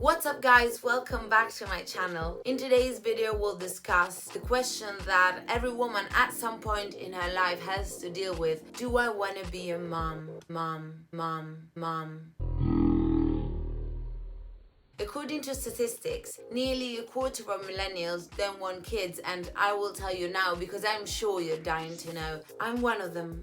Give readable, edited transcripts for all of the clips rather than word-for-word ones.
What's up guys, welcome back to my channel. In today's video we'll discuss the question that every woman at some point in her life has to deal with. Do I want to be a mom? According to statistics, nearly a quarter of millennials don't want kids, and I will tell you now because I'm sure you're dying to know. I'm one of them.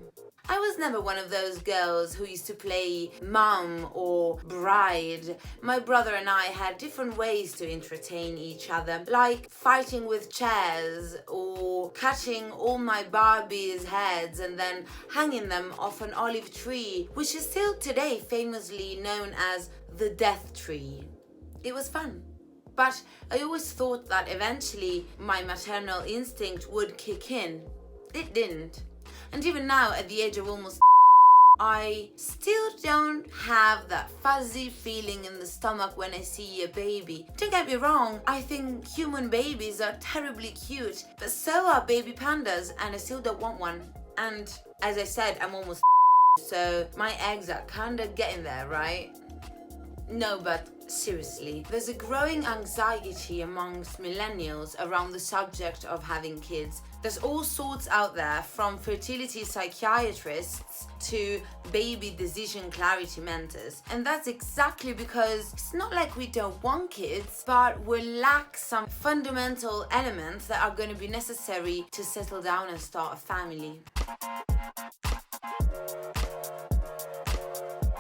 I was never one of those girls who used to play mom or bride. My brother and I had different ways to entertain each other, like fighting with chairs or cutting all my Barbies' heads and then hanging them off an olive tree, which is still today famously known as the death tree. It was fun. But I always thought that eventually my maternal instinct would kick in. It didn't. And even now, at the age of almost I still don't have that fuzzy feeling in the stomach when I see a baby. Don't get me wrong, I think human babies are terribly cute, but so are baby pandas, and I still don't want one. And as I said, I'm almost so my eggs are kinda getting there, right? No, but seriously, there's a growing anxiety amongst millennials around the subject of having kids. There's all sorts out there, from fertility psychiatrists to baby decision clarity mentors. And that's exactly because it's not like we don't want kids, but we lack some fundamental elements that are going to be necessary to settle down and start a family.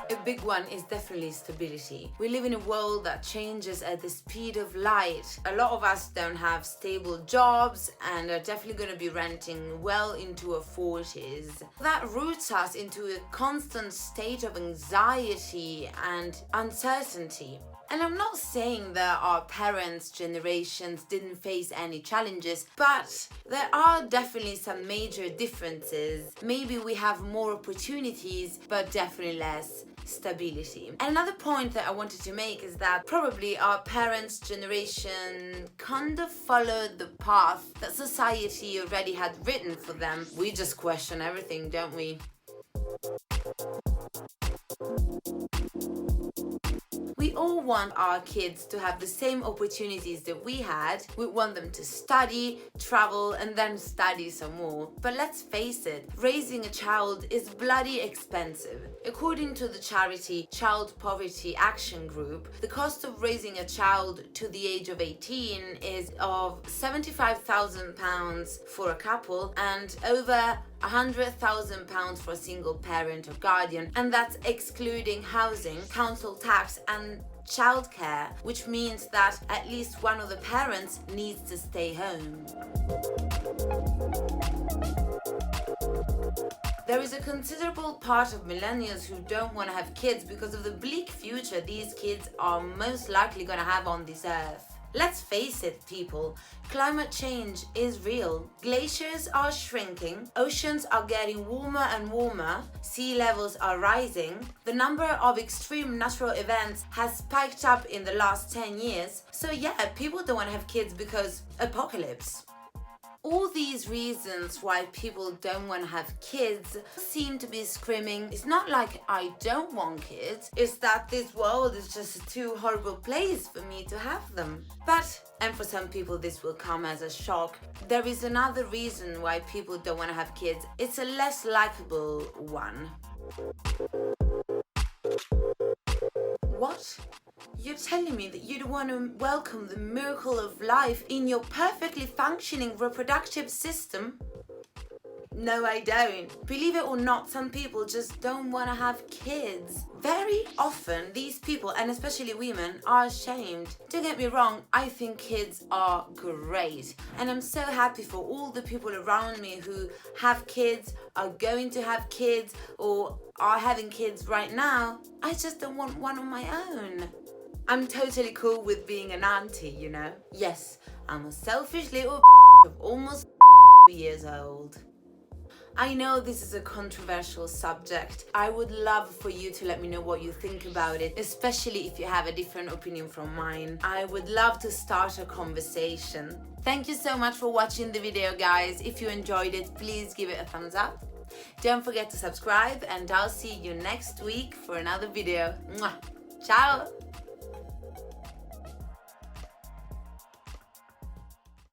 A big one is definitely stability. We live in a world that changes at the speed of light. A lot of us don't have stable jobs and are definitely going to be renting well into our 40s. That roots us into a constant state of anxiety and uncertainty. And I'm not saying that our parents' generations didn't face any challenges, but there are definitely some major differences. Maybe we have more opportunities, but definitely less stability. And another point that I wanted to make is that probably our parents' generation kind of followed the path that society already had written for them. We just question everything, don't we? We all want our kids to have the same opportunities that we had. We want them to study, travel, and then study some more. But let's face it, raising a child is bloody expensive. According to the charity Child Poverty Action Group, the cost of raising a child to the age of 18 is of £75,000 for a couple and over £100,000 for a single parent or guardian, and that's excluding housing, council tax and childcare, which means that at least one of the parents needs to stay home. There is a considerable part of millennials who don't want to have kids because of the bleak future these kids are most likely going to have on this earth. Let's face it, people, climate change is real. Glaciers are shrinking, oceans are getting warmer and warmer, sea levels are rising, the number of extreme natural events has spiked up in the last 10 years. So yeah, people don't want to have kids because apocalypse. All these reasons why people don't want to have kids seem to be screaming, it's not like I don't want kids, it's that this world is just a too horrible place for me to have them. But, and for some people this will come as a shock, there is another reason why people don't want to have kids. It's a less likable one. What? You're telling me that you don't want to welcome the miracle of life in your perfectly functioning reproductive system? No, I don't. Believe it or not, some people just don't want to have kids. Very often, these people, and especially women, are ashamed. Don't get me wrong, I think kids are great. And I'm so happy for all the people around me who have kids, are going to have kids, or are having kids right now. I just don't want one of my own. I'm totally cool with being an auntie, you know? Yes, I'm a selfish little of almost years old. I know this is a controversial subject. I would love for you to let me know what you think about it, especially if you have a different opinion from mine. I would love to start a conversation. Thank you so much for watching the video, guys. If you enjoyed it, please give it a thumbs up. Don't forget to subscribe, and I'll see you next week for another video. Mwah. Ciao!